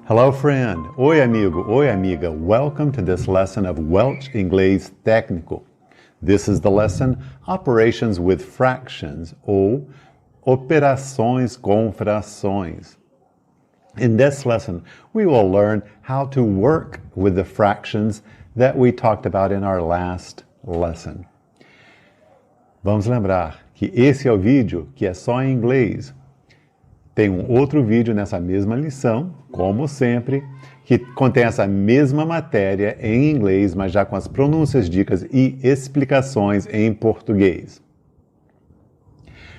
Hello friend, oi amigo, oi amiga, welcome to this lesson of Welsh Inglês Técnico. This is the lesson Operations with Fractions, ou Operações com Frações. In this lesson, we will learn how to work with the fractions that we talked about in our last lesson. Vamos lembrar que esse é o vídeo que é só em inglês. Tem um outro vídeo nessa mesma lição, como sempre, que contém essa mesma matéria em inglês, mas já com as pronúncias, dicas e explicações em português.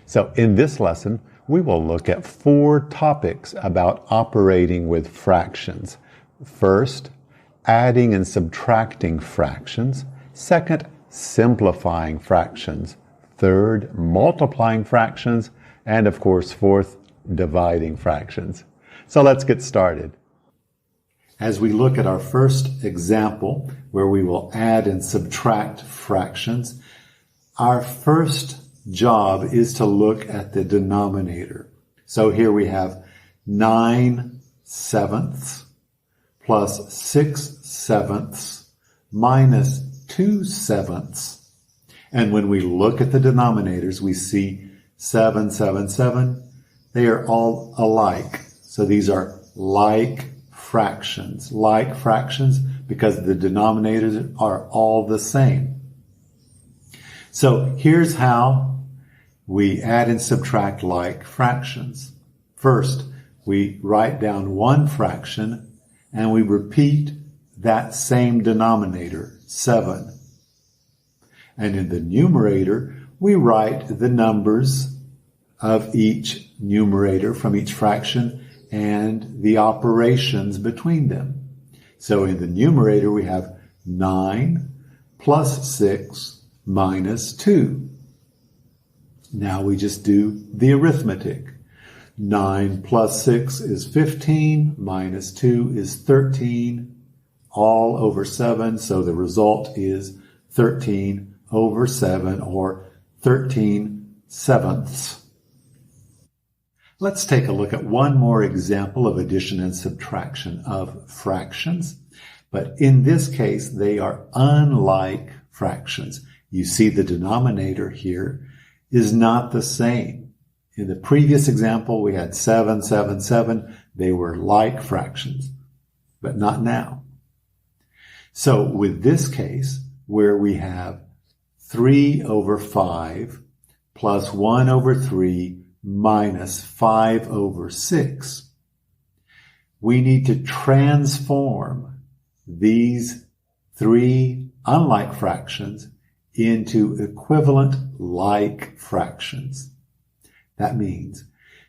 So, in this lesson, we will look at 4 topics about operating with fractions. First, adding and subtracting fractions. Second, simplifying fractions. Third, multiplying fractions. And of course, fourth, dividing fractions. So let's get started. As we look at our first example, where we will add and subtract fractions, our first job is to look at the denominator. So here we have 9/7 plus 6/7 minus 2/7. And when we look at the denominators, we see 7, 7, 7. They are all alike. So these are like fractions because the denominators are all the same. So here's how we add and subtract like fractions. First, we write down one fraction and we repeat that same denominator, 7. And in the numerator, we write the numbers of each numerator from each fraction and the operations between them. So in the numerator, we have 9 plus 6 minus 2. Now we just do the arithmetic. 9 plus 6 is 15, minus 2 is 13, all over 7. So the result is 13 over 7, or 13/7. Let's take a look at one more example of addition and subtraction of fractions. But in this case, they are unlike fractions. You see the denominator here is not the same. In the previous example, we had 7, 7, 7. They were like fractions, but not now. So with this case, where we have 3 over 5 plus 1 over 3 minus 5 over 6, we need to transform these 3 unlike fractions into equivalent like fractions. That means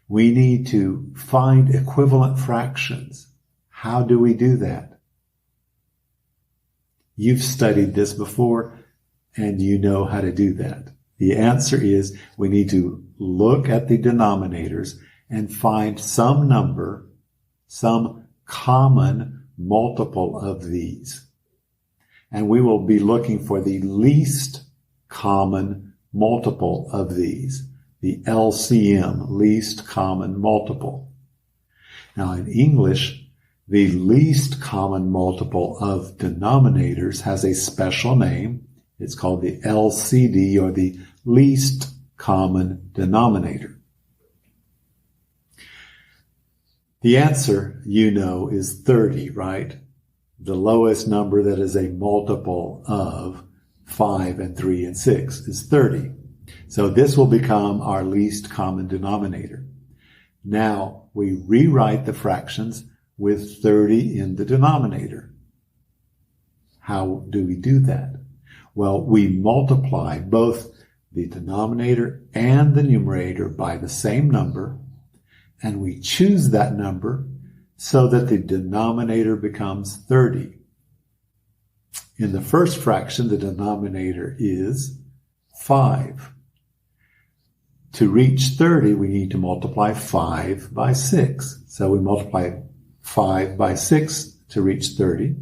we need to find equivalent fractions. How do we do that? You've studied this before and you know how to do that. The answer is we need to look at the denominators and find some number, some common multiple of these. And we will be looking for the least common multiple of these, the LCM, least common multiple. Now in English, the least common multiple of denominators has a special name. It's called the LCD, or the least common denominator. The answer, you know, is 30, right? The lowest number that is a multiple of 5 and 3 and 6 is 30. So this will become our least common denominator. Now we rewrite the fractions with 30 in the denominator. How do we do that? Well, we multiply both the denominator and the numerator by the same number, and we choose that number so that the denominator becomes 30. In the first fraction, the denominator is 5. To reach 30, we need to multiply 5 by 6. So we multiply 5 by 6 to reach 30.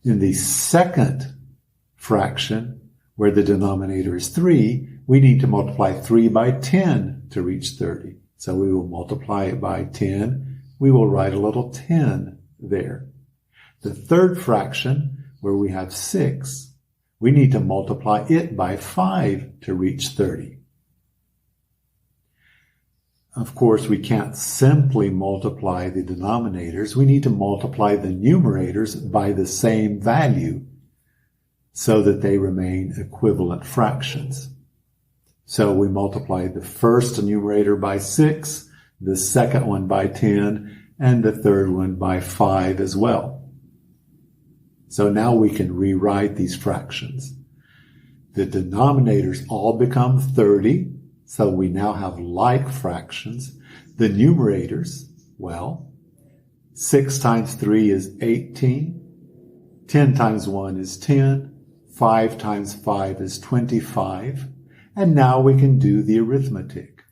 In the second fraction, where the denominator is 3, we need to multiply 3 by 10 to reach 30. So we will multiply it by 10 we will write a little 10 there. The third fraction, where we have 6, we need to multiply it by 5 to reach 30. Of course, we can't simply multiply the denominators. We need to multiply the numerators by the same value so that they remain equivalent fractions. So we multiply the first numerator by 6, the second one by 10, and the third one by 5 as well. So now we can rewrite these fractions. The denominators all become 30, so we now have like fractions. The numerators, well, 6 times 3 is 18, 10 times 1 is 10, 5 times 5 is 25, and now we can do the arithmetic.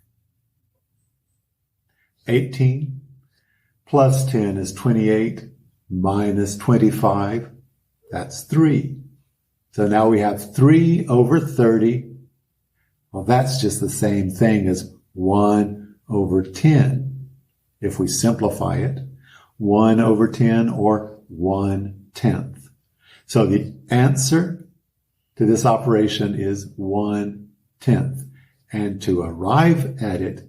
18 plus 10 is 28, minus 25, that's 3. So now we have 3 over 30. Well, that's just the same thing as 1 over 10. If we simplify it, 1 over 10 or 1/10. So the answer to this operation is 1/10. And to arrive at it,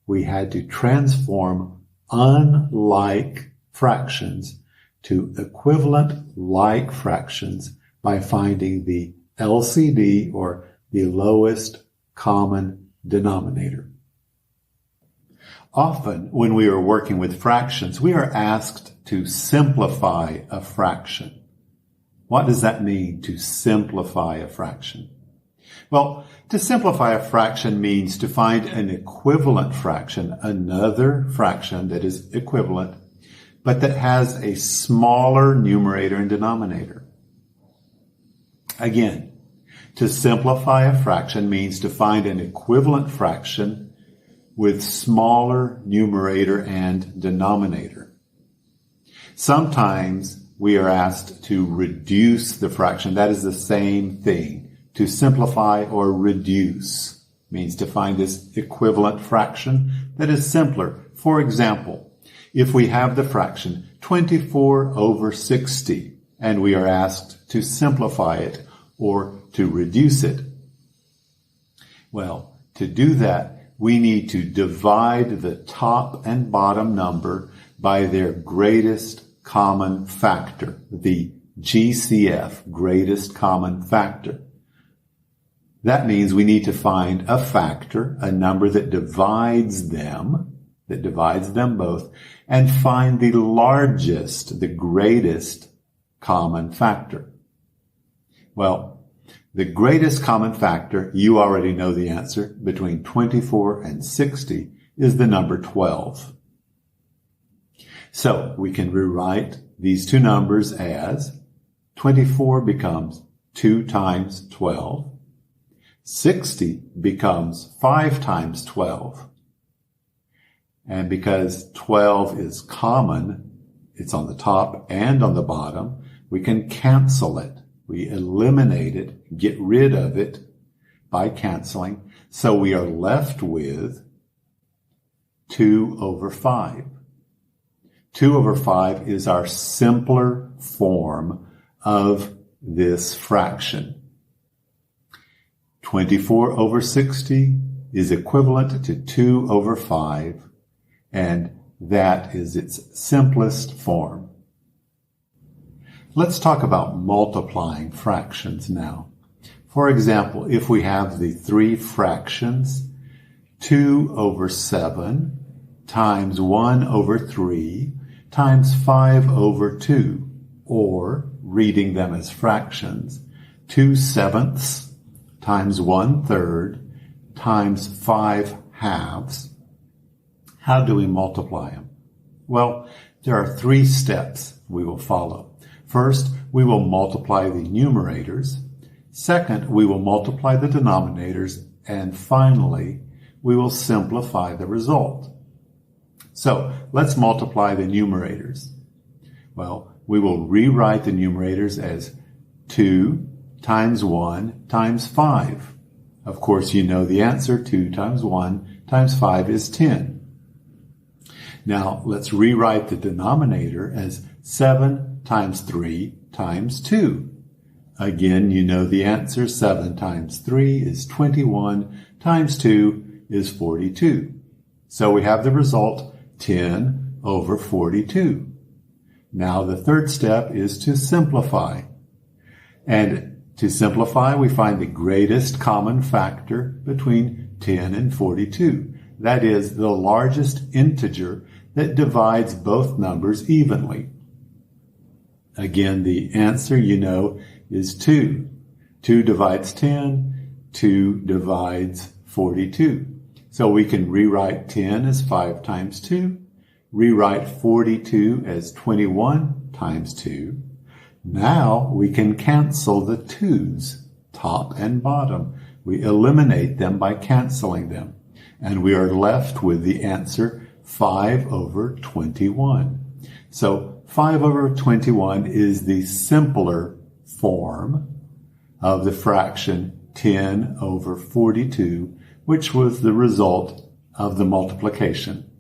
we had to transform unlike fractions to equivalent like fractions by finding the LCD, or the lowest common denominator. Often, when we are working with fractions, we are asked to simplify a fraction. What does that mean, to simplify a fraction? Well, to simplify a fraction means to find an equivalent fraction, another fraction that is equivalent, but that has a smaller numerator and denominator. Again, to simplify a fraction means to find an equivalent fraction with smaller numerator and denominator. Sometimes we are asked to reduce the fraction. That is the same thing. To simplify or reduce means to find this equivalent fraction that is simpler. For example, if we have the fraction 24 over 60 and we are asked to simplify it or to reduce it, well, to do that, we need to divide the top and bottom number by their greatest common factor, the GCF, greatest common factor. That means we need to find a factor, a number that divides them both, and find the largest, the greatest common factor. Well, the greatest common factor, you already know the answer, between 24 and 60 is the number 12. So we can rewrite these two numbers as 24 becomes 2 times 12. 60 becomes 5 times 12. And because 12 is common, it's on the top and on the bottom, we can cancel it. We eliminate it, get rid of it by canceling. So we are left with 2 over 5. 2 over 5 is our simpler form of this fraction. 24 over 60 is equivalent to 2 over 5, and that is its simplest form. Let's talk about multiplying fractions now. For example, if we have the three fractions, 2 over 7 times 1 over 3 times 5 over 2, or, reading them as fractions, 2/7 times 1/3 times 5/2. How do we multiply them? Well, there are 3 steps we will follow. First, we will multiply the numerators. Second, we will multiply the denominators. And finally, we will simplify the result. So, let's multiply the numerators. Well, we will rewrite the numerators as 2 times 1 times 5. Of course, you know the answer. 2 times 1 times 5 is 10. Now, let's rewrite the denominator as 7 times 3 times 2. Again, you know the answer. 7 times 3 is 21, times 2 is 42. So we have the result 10 over 42. Now the third step is to simplify. And to simplify, we find the greatest common factor between 10 and 42. That is the largest integer that divides both numbers evenly. Again, the answer, you know, is 2. 2 divides 10, 2 divides 42. So we can rewrite 10 as 5 times 2, rewrite 42 as 21 times 2. Now we can cancel the 2's, top and bottom. We eliminate them by canceling them. And we are left with the answer 5 over 21. So 5 over 21 is the simpler form of the fraction 10 over 42, which was the result of the multiplication.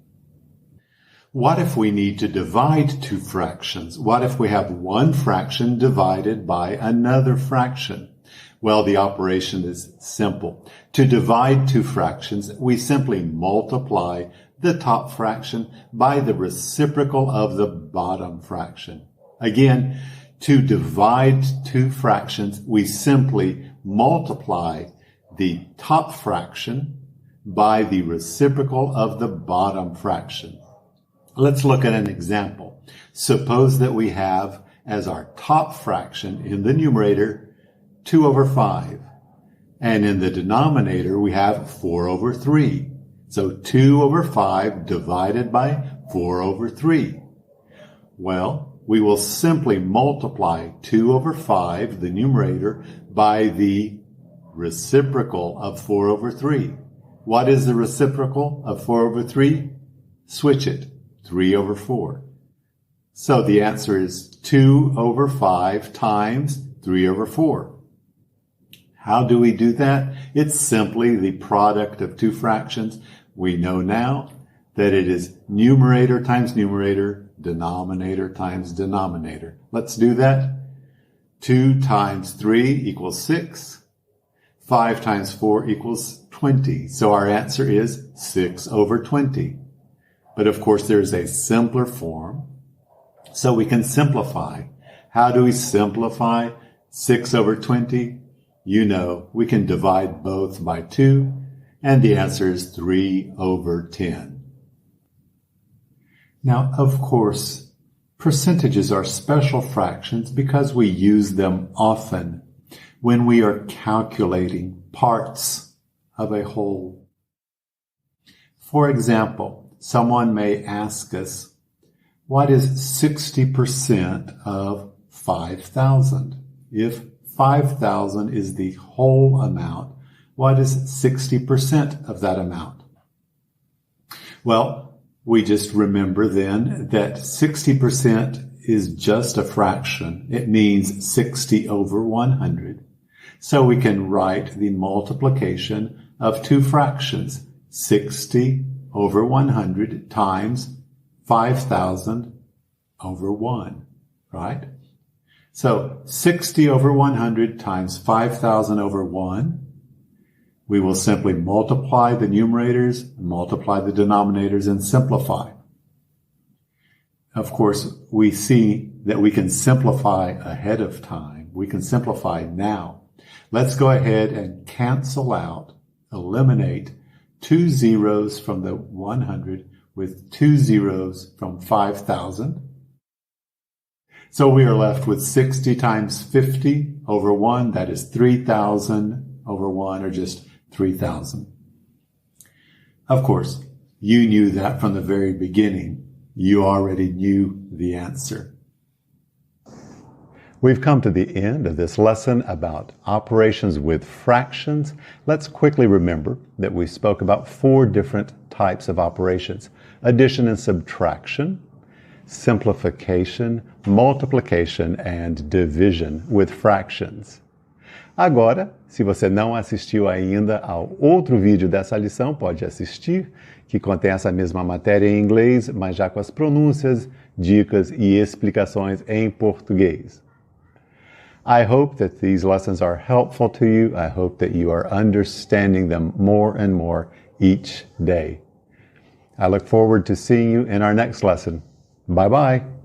What if we need to divide two fractions? What if we have one fraction divided by another fraction? Well, the operation is simple. To divide two fractions, we simply multiply the top fraction by the reciprocal of the bottom fraction. Again, to divide two fractions, we simply multiply the top fraction by the reciprocal of the bottom fraction. Let's look at an example. Suppose that we have as our top fraction in the numerator 2 over 5. And in the denominator we have 4 over 3. So 2 over 5 divided by 4 over 3. Well, we will simply multiply 2 over 5, the numerator, by the reciprocal of 4 over 3. What is the reciprocal of 4 over 3? Switch it. 3 over 4. So the answer is 2 over 5 times 3 over 4. How do we do that? It's simply the product of two fractions. We know now that it is numerator times numerator, denominator times denominator. Let's do that. 2 times 3 equals 6. 5 times 4 equals 20. So our answer is 6 over 20. But of course, there's a simpler form, so we can simplify. How do we simplify 6 over 20? You know, we can divide both by 2, and the answer is 3 over 10. Now, of course, percentages are special fractions because we use them often when we are calculating parts of a whole. For example, someone may ask us, what is 60% of 5,000? If 5,000 is the whole amount, what is 60% of that amount? Well, we just remember then that 60% is just a fraction. It means 60 over 100. So we can write the multiplication of two fractions, 60 over 100 times 5,000 over 1, right? So 60 over 100 times 5,000 over 1. We will simply multiply the numerators, multiply the denominators, and simplify. Of course, we see that we can simplify ahead of time. We can simplify now. Let's go ahead and cancel out, eliminate 2 zeros from the 100 with 2 zeros from 5,000. So we are left with 60 times 50 over 1. That is 3,000 over 1, or just 3,000. Of course, you knew that from the very beginning. You already knew the answer. We've come to the end of this lesson about operations with fractions. Let's quickly remember that we spoke about 4 different types of operations: addition and subtraction, simplification, multiplication, and division with fractions. Agora, se você não assistiu ainda ao outro vídeo dessa lição, pode assistir, que contém essa mesma matéria em inglês, mas já com as pronúncias, dicas e explicações em português. I hope that these lessons are helpful to you. I hope that you are understanding them more and more each day. I look forward to seeing you in our next lesson. Bye-bye.